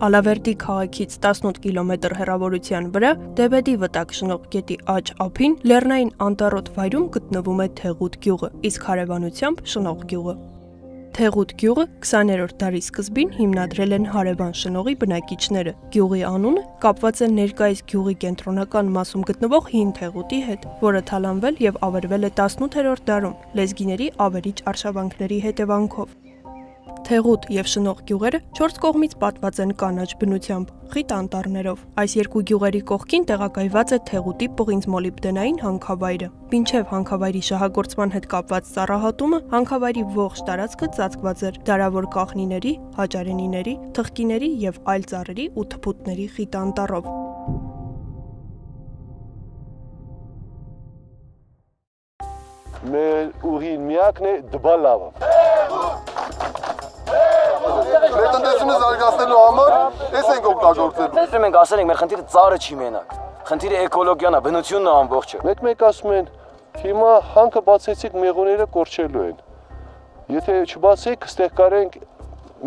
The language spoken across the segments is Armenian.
Ալավերդի քաղաքից 18 կիլոմետր հեռավորության վրա Դեբեդի վտակ շնող գետի աջ ափին լեռնային անտառոտ վայրում գտնվում է Թեղուտ գյուղը, իսկ հարևանությամբ շնող գյուղը։ Թեղուտ գյուղը 20-րդ դարի սկզբին հիմնադրել են հարևան շնողի բնակիչները։ Գյուղի անունը կապված է ներկայիս գյուղի կենտրոնական մասում գտնվող հին Թեղուտի հետ, որը թալանվել եւ ավերվել է 18-րդ դարում լեզգիների ավերիչ արշավանքների հետևանքով։ Թեղուտ եւ շնող գյուղերը 4 կողմից պատված են կանաչ բնությամբ, խիտ անտառներով։ Այս երկու գյուղերի կողքին տեղակայված է Թեղուտի պղինձ-մոլիբդենային հանքավայրը։ Մինչև հանքավայրի շահագործման հետ կապված ծառահատումը հանքավայրի ողջ տարածքը ծածկված էր դարավոր կաղնիների, հաճարենիների, թխկիների եւ այլ ծառերի ու թփուտների խիտ անտառով։ Մեր ուղին միակն է դբալավը։ Տնտեսությունը զարգացնելու համար էս ենք օգտագործել։ Մենք ասել ենք մեր խնդիրը ծառը չի մենակ։ Խնդիրը էկոլոգիան է, բնությունն է ամբողջը։ Մեկ ասում են, հիմա հանքը բացեցիք մեղուները կորչելու են։ Եթե չբացեք, ստեղ կարենք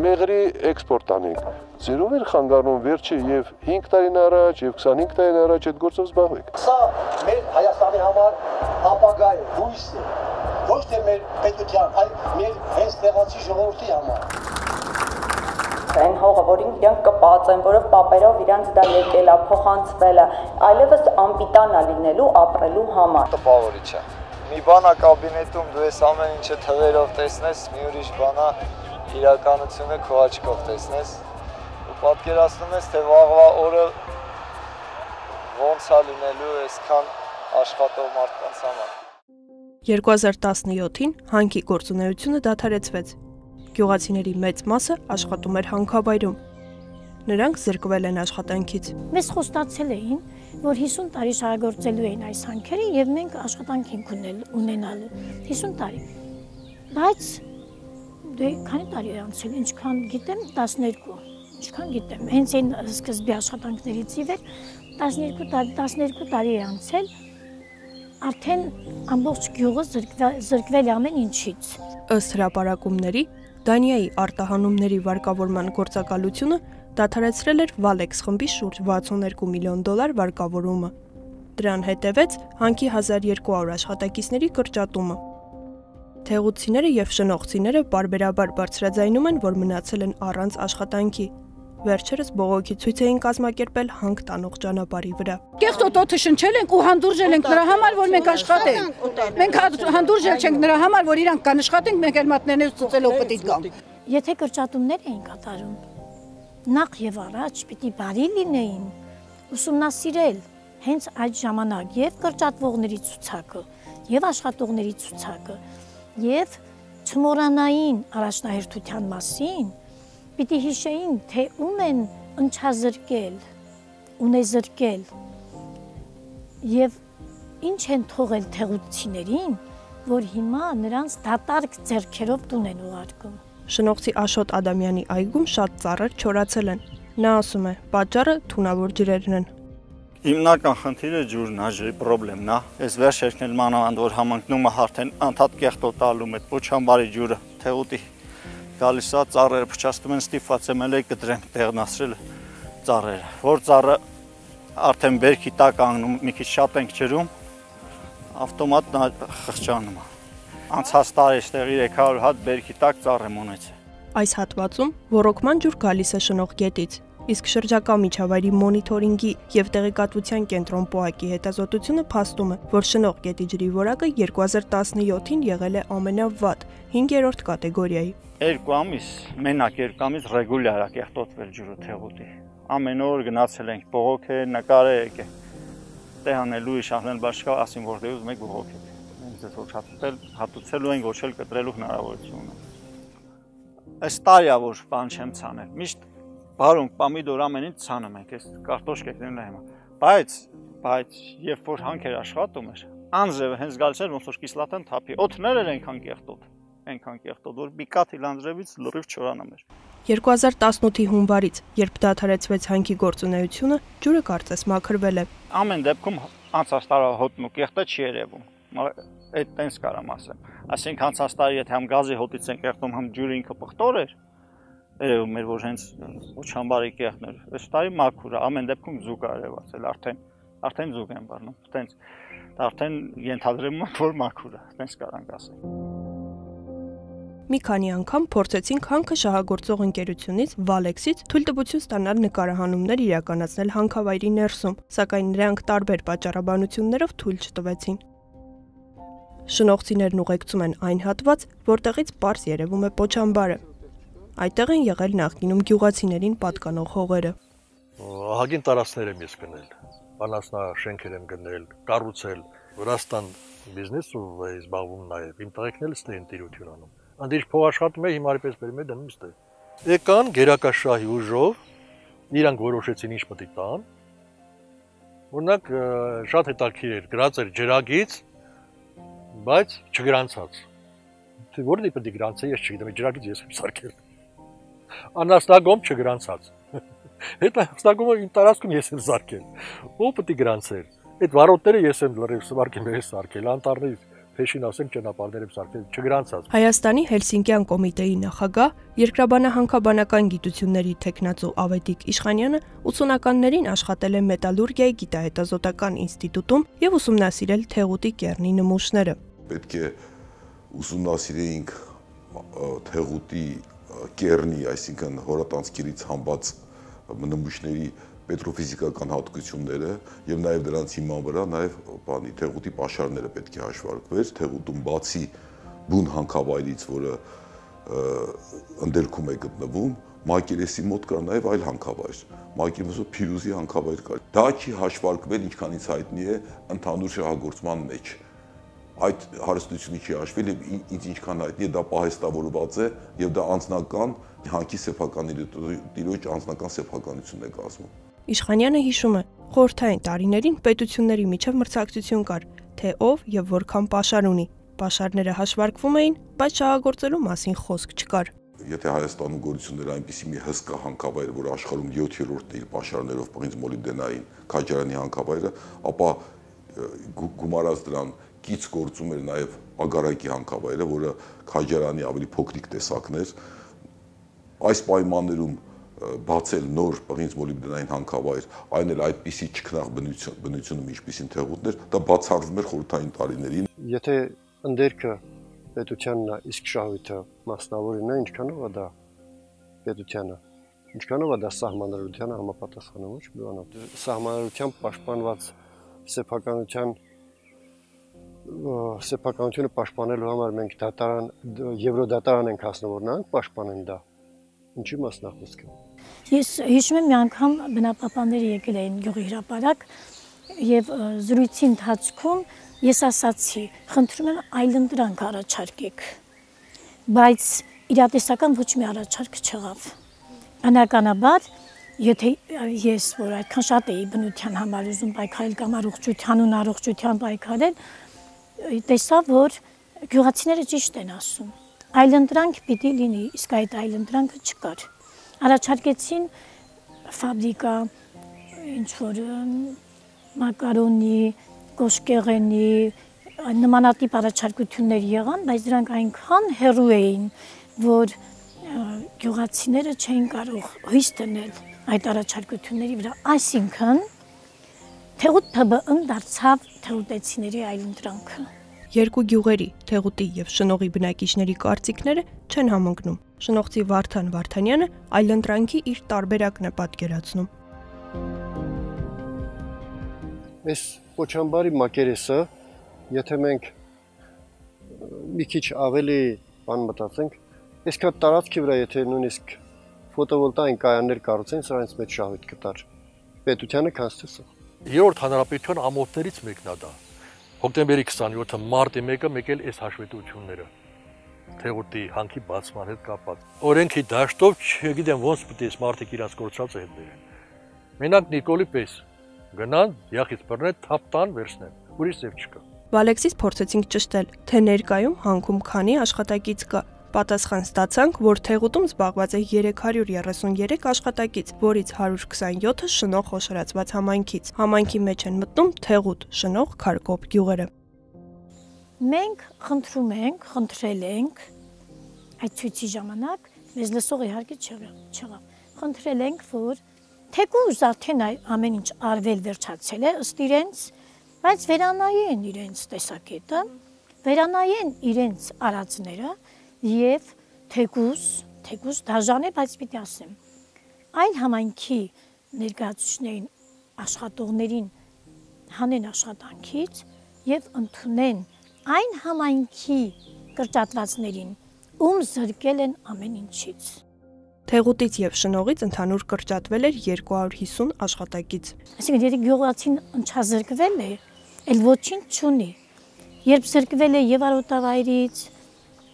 մեղրի էքսպորտ անենք։ Ձերով էր խանգարում վերջը եւ 5 տարին առաջ եւ 25 տարին առաջ այդ գործով զբաղվեք։ Սա մեր Հայաստանի համար ապագա է, հույս է։ Ոչ թե մեր պետության, այլ մեր հենց տեղացի ժողովրդի համար։ Այն հողը, որին իրանք կպած են, որով պապերով իրանք դա եկել է, փոխանցվել է, այլևս անպիտան է լինելու ապրելու համար։ Տպավորիչ է։ Մի բան է կաբինետում դու ես ամեն ինչը թվերով տեսնես, մի ուրիշ բան է իրականությունը քո աչքով տեսնես ու պատկերացնում ես, թե վաղվա օրը ոնց է լինելու այսքան աշխատող մարդկանց համար։ 2017-ին հանքի գործունեությունը դադարեցվեց։ Գյուղացիների մեծ մասը աշխատում էր հանքավայրում։ Նրանք զրկվել են աշխատանքից։ Մեզ խոստացել էին, որ 50 տարի շահագործելու են այս հանքերը եւ մենք աշխատանք ենք ունենալու 50 տարի։ Բայց դե քանի տարի է անցել, ինչքան գիտեմ 12, ինչքան գիտեմ։ Հենց այն սկզբի աշխատանքներից ի վեր 12 տարի է անցել, արդեն ամբողջ գյուղը զրկվել է ամեն ինչից։ Ըստ հրապարակումների Դանիայի արտահանումների վարկավորման գործակալությունը դադարեցրել էր Valex խմբի շուրջ $62 միլիոն վարկավորումը։ Դրան հետևեց հանքի 1200 աշխատակիցների կրճատումը։ Թեղուտցիները եւ շնողցիները բարբերաբար բարձրաձայնում են, որ մնացել են առանց աշխատանքի։ Վերջերս բողոքի ցույց էին կազմակերպել հանք տանող ճանապարհի վրա։ Կեղտոտ օդը շնչել ենք ու հանդուրժել ենք նրա համար, որ մենք աշխատենք։ Մենք հանդուրժել չենք նրա համար, որ իրանք կանաշխատենք, մենք էլ մատներներս ծծելով պետք գանք։ Եթե կրճատումներ էին կատարում, նախ եւ առաջ պիտի բարի լինեին, ուսումնասիրել հենց այդ ժամանակ եւ կրճատվողների ցուցակը, եւ աշխատողների ցուցակը, եւ չմոռանային առաջնահերթության մասին, պիտի հիշեին, թե ում են ընչազրկել, ունեզրկել եւ ինչ են թողել թեղուտցիներին, որ հիմա նրանց դատարկ ձեռքերով տուն են ուղարկում։ Շնողցի Աշոտ Ադամյանի այգում շատ ծառեր չորացել են։ Նա ասում է, պատճառը թունավոր ջրերն են։ Հիմնական խնդիրը ջուրն է, ջրի խնդիրն է։ Այս վերջերքն էլ մանավանդ որ համընկնում է արդեն անդադ կեղտոտալում այդ ոչամբարի ջուրը Թեղուտի գալիս է ծառերը փչացնում են ստիպված եմ էլ կտրենք տեղնացրել ծառերը, որ ծառը արդեն բերքի տակ անգնում, մի քիչ շատ ենք ջրում, ավտոմատ խղճանում է։ Անցած տարի այստեղ 300 հատ բերքի տակ ծառ եմ ունեցել։ Այս հատվածում ոռոգման ջուր գալիս է շնող գետից, իսկ շրջակա միջավայրի մոնիթորինգի եւ տեղեկատվության կենտրոն ՊՕԱԿ-ի հետազոտությունը փաստում է, որ շնող գետի ջրի որակը 2017-ին եղել է ամենավատ 5-րդ կատեգորիայի։ 2 ամիս, մենակ 2 ամիս ռեգուլյար է կեղտոտվել ջուրը Թեղուտի։ Ամեն օր գնացել ենք բողոք է, նկարը եկե։ Տեղանելու իշխանել բաշխա, ասին որտեղ ուզում եք բողոք եք։ Մենք ձեզ հատուցելու ենք, ոչ էլ կտրելու հնարավորություն ունենք։ Այս տարիա որ բան չեմ ցանել։ Միշտ բարոնք, պամիդոր ամեն ինչ ցանում ենք, այս կարտոշկեք նույնն հիմա։ Բայց երբ որ հանքեր աշխատում էր, անձրևը հենց գալիս էր ոնց որ կիսլատան թափի։ Օդներ էր այնքան կեղտոտ, որ բիկաթիլ անձրևից լրիվ չորանում էր։ 2018-ի հունվարից, երբ դադարեցվեց հանքի գործունեությունը, ջուրը կարծես մաքրվել է։ Ամեն դեպքում անցած տարվա հոտն ու կեղտը չի երևում։ Այդ տենց կարամ ասեմ։ Այսինքն անցած տարի եթե համ գազի հոտից են կեղտում, համ ջուրը ինքը պղտոր էր, երևում էր, որ հենց չամբարի կեղտն էր։ Այս տարի մաքուր է, ամեն դեպքում զուգ է երևացել, արդեն զուգ են բռնում։ Տենց արդեն ենթադրում եմ, որ մաքուր է, տենց կարանք ասել։ Մի քանի անգամ փորձեցինք հանքը շահագործող ընկերությունից Վալեքսից թույլտվություն ստանալ նկարահանումներ իրականացնել հանքավայրի ներսում, սակայն նրանք տարբեր պատճառաբանություններով թույլ չտվեցին։ Շնողցիներն ուղեկցում են այն հատված, որտեղից պարզ երևում է պոչամբարը։ Այդտեղ են եղել նախկինում գյուղացիներին պատկանող հողերը։ Ահագին տարածքներ եմ ես գնել, բանասնաշենքեր եմ գնել, կառուցել, Վրաստան բիզնեսով զբաղվում նաև, իմ տղեկն էլ ստե են տիրություն անում։ Անդիջ փող աշխատում է, հիմա պես բերում է դնում ստե։ Եկան գերակաշահի ուժով, իրանք որոշեցին ինչ պետք է տան։ Օրինակ շատ հետաքրքիր էր, գրած էր ջրագից, բայց չգրանցած։ Թե որտե պետք է գրանցե, ես չգիտեմ, ջրագից ես եմ սարքել։ Անաստագում չգրանցած։ Հետո հստակումը իմ տարածքում ես եմ սարքել։ Ո՞վ պետք է գրանցեր։ Այդ վարոտները ես եմ լրիվ սարքել, ես սարքել, անտառների փեշին ասենք ճանապարհներ եմ սարքել, չգրանցած։ Հայաստանի Հելսինկյան կոմիտեի նախագահ, երկրաբանահանքաբանական գիտությունների թեկնածու Ավետիք Իշխանյանը 80-ականներին աշխատել է Մետալուրգիայի գիտահետազոտական ինստիտուտում եւ ուսումնասիրել Թեղուտի կեռնի նմուշները։ Պետք է ուսումնասիրեինք Թեղուտի կեռնի, այսինքն հորատանցքերից համբած նմուշների պետրոֆիզիկական հատկությունները եւ նաեւ դրանց հիման վրա նաեւ Թեղուտի պաշարները պետք է հաշվարկվեր։ Թեղուտում բացի բուն հանքավայրից, որը ընդերքում է գտնվում, Մակերեսի մոտ կա նաեւ այլ հանքավայր, Մակերեսի Փիրուզի հանքավայր կա։ Դա չի հաշվարկվել, ինչքանից հայտնի է, ընդհանուր շահագործման մեջ։ Այդ հարստությունը չի հաշվել եւ ինձ ինչքան հայտնի է, դա պահեստավորված է եւ դա անձնական հանքի սեփականատիրոջ անձնական սեփականությունն է կազմում։ Իշխանյանը հիշում է, խորհրդային տարիներին պետությունների միջև մրցակցություն կար, թե ով եւ որքան պաշար ունի։ Պաշարները հաշվարկվում էին, բայց շահագործելու մասին խոսք չկար։ Եթե Հայաստանում գոյություն ուներ այնպիսի մի հսկա հանքավայր, որ աշխարհում 7-րդն է իր պաշարներով պղինձ մոլիբդենային Քաջարյանի հանքավայրը, ապա գումարած դրան կից գործում էր նաև Ագարակի հանքավայրը, որը Քաջարյանի ավելի փոքրիկ տեսակն էր։ Այս պայմաններում բացել նոր պղինձ մոլիբդենային հանքավայր, այն էլ այդպիսի չքնաղ բնությունում ինչպիսին Թեղուտն էր, դա բացառվում էր խորհրդային տարիներին։ Եթե ընդերքը պետությանն է, իսկ շահույթը մասնավորին է, ինչքանով է դա պետությանը, ինչքանով է դա սահմանադրությանը համապատասխանում, ոչ բանով։ Սահմանադրությամբ պաշտպանված սեփականությունը պաշտպանելու համար մենք Եվրոդատարան ենք հասնում, որ նրանք պաշտպանեն դա։ Ինչի մասն է խոսքը։ Ես հիշում եմ մի անգամ բնապահպանները եկել էին գյուղի հրապարակ եւ զրույցի ընթացքում ես ասացի, խնդրում եմ այլընտրանք առաջարկեք, բայց իրատեսական ոչ մի առաջարկ չեղավ։ Բնականաբար, եթե ես որ այդքան շատ էի բնության համար ուզում պայքարել կամ առողջության ու առողջության պայքարել, տեսա, որ գյուղացիները ճիշտ են ասում։ Այլընտրանք պիտի լինի, իսկ այդ այլընտրանքը չկար։ Առաջարկեցին ֆաբրիկա, ինչ-որ մակարոնի, կոշկեղենի, նմանատիպ առաջարկություններ եղան, բայց դրանք այնքան հեռու էին, որ գյուղացիները չէին կարող հույս դնել այդ առաջարկությունների վրա։ Այսինքն, Թեղուտ ՓԲԸ-ն դարձավ թեղուտեցիների այլընտրանքը։ Երկու գյուղերի, Թեղուտի եւ Շնողի բնակիչների կարծիքները չեն համընկնում։ Շնողցի Վարդան Վարդանյանը այլընտրանքի իր տարբերակն է պատկերացնում։ Այս Պոչամբարի մակերեսը, եթե մենք մի քիչ ավելի բան մտածենք, այսքան տարածքի վրա եթե նույնիսկ ֆոտովոլտային կայաններ կառուցեն, սրանից մեծ շահույթ կտար պետությանը, քան ստեսը։ Երրորդ հանրապետության ամոթներից մեկն է դա։ Հոկտեմբերի 27-ը մարտի 1-ը մեկ էլ այս հաշվետվությունները Թեղուտի հանքի բացման հետ կապված։ Օրենքի դաշտով չգիտեմ ոնց պետք է այս մարդիկ իրաց գործածը հետ բերեն։ Մենակ Նիկոլի պես գնան, յախից բռնեն, թափ տան, վերցնեն։ Ուրիշ ձև չկա։ Վալեքսից փորձեցինք ճշտել, թե ներկայում հանքում քանի աշխատակից կա, Պատասխան ստացանք, որ Թեղուտում զբաղված է 333 աշխատակից, որից 127-ը շնող խոշորացված համայնքից։ Համայնքի մեջ են մտնում Թեղուտ, Շնող, Քարկոբ գյուղերը։ Մենք խնդրել ենք այդ ցույցի ժամանակ, մեզ լսող իհարկե չեղավ։ Խնդրել ենք, որ թեկուզ արդեն ամեն ինչ արվել վերջացել է ըստ իրենց, բայց վերանայեն իրենց տեսակետը, վերանայեն իրենց արածները եւ թեկուզ դաժան է, բայց պիտի ասեմ, այլ համայնքի ներկայացուցիչներին, աշխատողներին հանեն աշխատանքից եւ ընդունեն այն համայնքի կրճատվածներին, ում զրկել են ամեն ինչից։ Թեղուտից եւ Շնողից ընդհանուր կրճատվել էր 250 աշխատակից։ Այսինքն, եթե գյուղացին ընչազրկվել է, էլ ոչինչ չունի։ Երբ զրկվել է եւ արոտավայրից,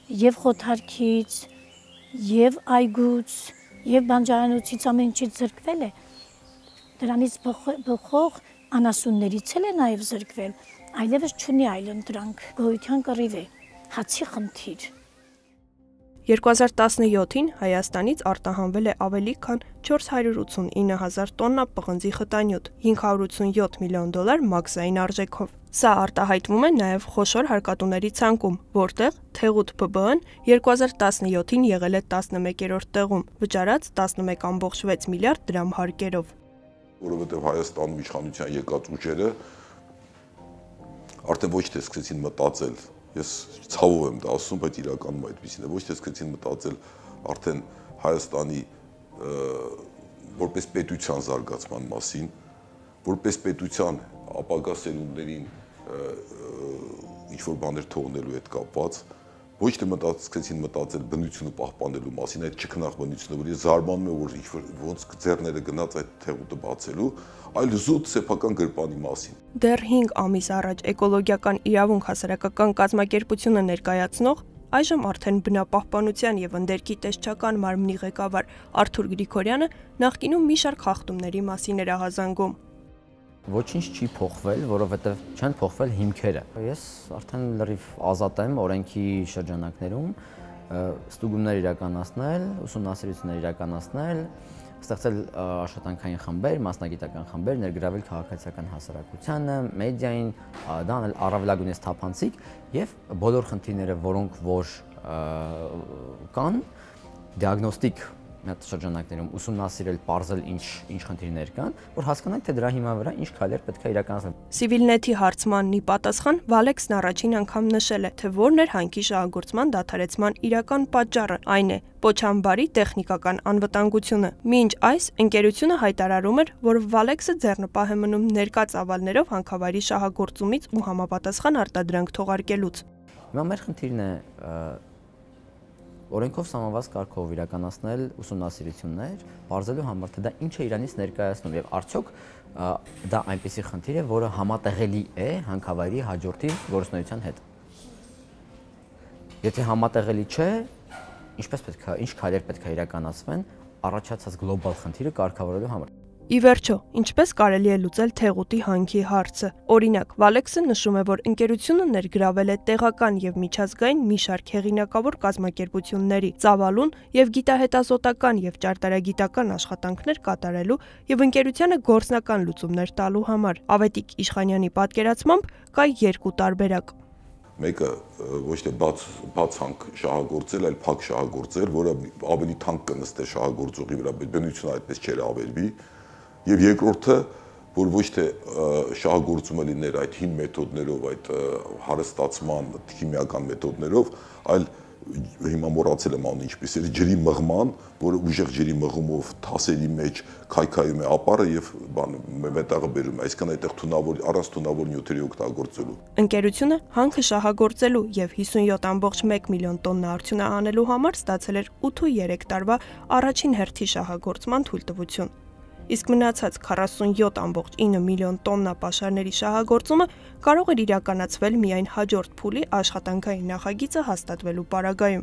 եւ խոթարքից, եւ այգուց, եւ բանջարանոցից ամեն ինչից զրկվել է, դրանից բխող անասուններից էլ է նաեւ զրկվել, այլևս չունի այլ ընտրանք, գոյության կռիվ է, հացի խնդիր։ 2017-ին Հայաստանից արտահանվել է ավելի քան 489,000 տոննա պղնձի խտանյութ, $587 միլիոն մաքսային արժեքով։ Սա արտահայտվում է նաև խոշոր հարկատուների ցանկում, որտեղ Թեղուտ ՓԲԸ-ն 2017-ին եղել է 11-րդ տեղում, վճարած 11.6 միլիարդ դրամ հարկերով։ Որովհետև Հայաստանում իշխանության եկած ուժերը արդեն ոչ թե սկսեցին մտածել, ես ցավով եմ դա ասում, բայց իրականում այդպեսին է, ոչ թե սկսեցին մտածել արդեն Հայաստանի որպես պետության զարգացման մասին, որպես պետության ապագա սերունդներին ինչ-որ բաներ թողնելու հետ կապված, ոչ թե սկսեցին մտածել բնությունը պահպանելու մասին, այդ չքնաղ բնությունը, որ ես զարմանում եմ, որ ոնց ձեռները գնաց այդ թեղուտը բացելու, այլ զուտ սեփական գրպանի մասին։ Դեռ 5 ամիս առաջ էկոլոգիական իրավունք հասարակական կազմակերպությունը ներկայացնող, այժմ արդեն բնապահպանության եւ ընդերքի տեսչական մարմնի ղեկավար Արթուր Գրիգորյանը նախկինում մի շարք խախտումների մասին էր ահազանգում։ Ոչինչ չի փոխվել, որովհետև չեն փոխվել հիմքերը։ Ես արդեն լրիվ ազատ եմ օրենքի շրջանակներում ստուգումներ իրականացնել, ուսումնասիրություններ իրականացնել, ստեղծել աշխատանքային խմբեր, մասնագիտական խմբեր, ներգրավել քաղաքացիական հասարակությանը, մեդիային, դա անել առավելագույնս թափանցիկ եւ բոլոր խնդիրները, որոնք որ կան, դիագնոստիկ շրջանակներում ուսումնասիրել, պարզել ինչ խնդիրներ կան, որ հասկանանք, թե դրա հիման վրա ինչ քայլեր պետք է իրականացնել։ Civilnet-ի հարցմանն ի պատասխան Վալեքսն առաջին անգամ նշել է, թե որն էր հանքի շահագործման դադարեցման իրական պատճառը, այն է Պոչամբարի տեխնիկական անվտանգությունը։ Մինչ այս ընկերությունը հայտարարում էր, որ Վալեքսը ձեռնպահ է մնում ներկա ծավալներով հանքավայրի շահագործումից ու համապատասխան արտադրանք թողարկելուց։ Հիմա մեր խնդիրն է օրենքով սահմանված կարգով իրականացնել ուսումնասիրություններ, բարձելու համար, թե դա ինչ է իրանից ներկայացնում եւ արդյոք դա այնպիսի խնդիր է, որը համատեղելի է հանքավայրի հաջորդի գործունեության հետ։ Եթե համատեղելի չէ, ինչ քայլեր պետք է իրականացվեն առաջացած գլոբալ խնդիրը կարգավորելու համար։ Ի վերջո, ինչպես կարելի է լուծել Թեղուտի հանքի հարցը։ Օրինակ, Վալեքսը նշում է, որ ընկերությունը ներգրավել է տեղական եւ միջազգային մի շարք հեղինակավոր կազմակերպությունների ծավալուն եւ գիտահետազոտական եւ ճարտարագիտական աշխատանքներ կատարելու եւ ընկերությանը գործնական լուծումներ տալու համար։ Ավետիք Իշխանյանի պատկերացմամբ կա երկու տարբերակ։ Մեկը ոչ թե բաց հանք շահագործել, այլ փակ շահագործել, որը ավելի թանկ կնստի շահագործողի վրա, բնությունը այդպես չէր ավերվի։ Եվ երկրորդը, որ ոչ թե շահագործումը լիներ այդ հին մեթոդներով, այդ հարստացման քիմիական մեթոդներով, այլ հիմա մոռացել եմ անուն ինչպես էր, ջրի մղման, որը ուժեղ ջրի մղումով թասերի մեջ քայքայում է ապարը եւ մետաղը բերում է, այսինքն այդտեղ առանց թունավոր նյութերի օգտագործելու։ Ընկերությունը հանքը շահագործելու եւ 57.1 միլիոն տոննա արդյունահանելու համար ստացել էր 8.3 տարվա առաջին հերթի շահագործման թույլտվություն։ Իսկ մնացած 47.9 միլիոն տոննա պաշարների շահագործումը կարող էր իրականացվել միայն հաջորդ փուլի աշխատանքային նախագիծը հաստատվելու պարագայում։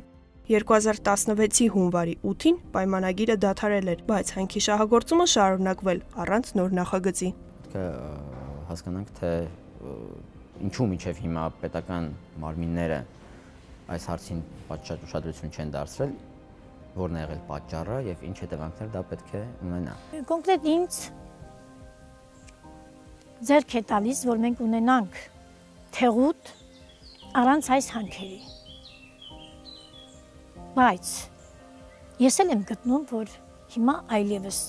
2016-ի հունվարի 8-ին պայմանագիրը դադարել էր, բայց հանքի շահագործումը շարունակվել առանց նոր նախագծի։ Պետք է հասկանանք, թե ինչու մինչև հիմա պետական մարմինները այս հարցին շատ ուշադրություն չեն դարձրել, որն է եղել պատճառը եւ ինչ հետևանքներ դա պետք է ունենա։ Կոնկրետ ինձ ձեռք է տալիս, որ մենք ունենանք թեղուտ առանց այս հանքերի։ Բայց ես էլ եմ գտնում, որ հիմա այլևս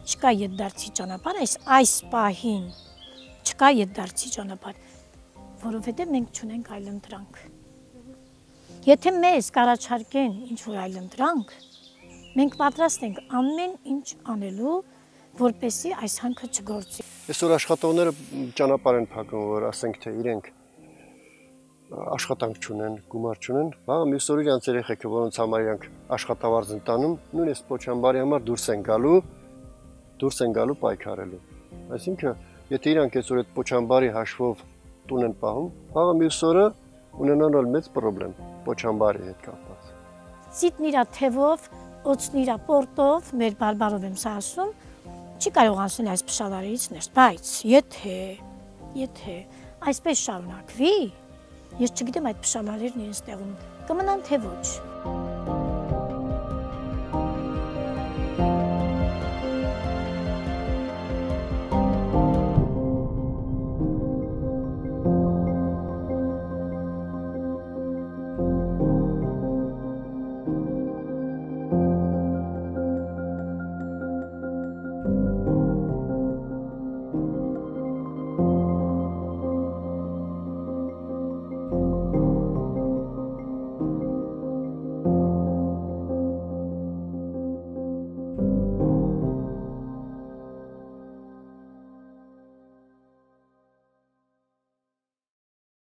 չկա ետդարձի ճանապարհ, այս պահին չկա ետդարձի ճանապարհ, որովհետև մենք չունենք այլընտրանք։ Եթե մեզ կառաջարկեն ինչ-որ այլընտրանք, մենք պատրաստ ենք ամեն ինչ անելու, որպեսզի այս հանքը չգործի։ Այսօր աշխատողները ճանապարհ են փակում, որ ասենք թե իրենք աշխատանք չունեն, գումար չունեն, բաղ մյուս օր իրանց երեխեքը, որոնց համար իրանք աշխատավարձ են տանում, նույնիսկ Պոչամբարի համար դուրս են գալու պայքարելու։ Այսինքն, եթե իրանք այսօր այդ Պոչամբարի հաշվով տուն են պահում, բաղ մյուս օրը ունենալ մեծ պրոբլեմ Պոչամբարի հետ կապված։ Ծիտն իրա թևով, օծն իրա պորտով, մեր բարբարով եմ սա ասում, չի կարող անցնել այս փշալարից ներս, բայց եթե այսպես շարունակվի, ես չգիտեմ այդ փշալարերն իրենց տեղում կմնան թե ոչ։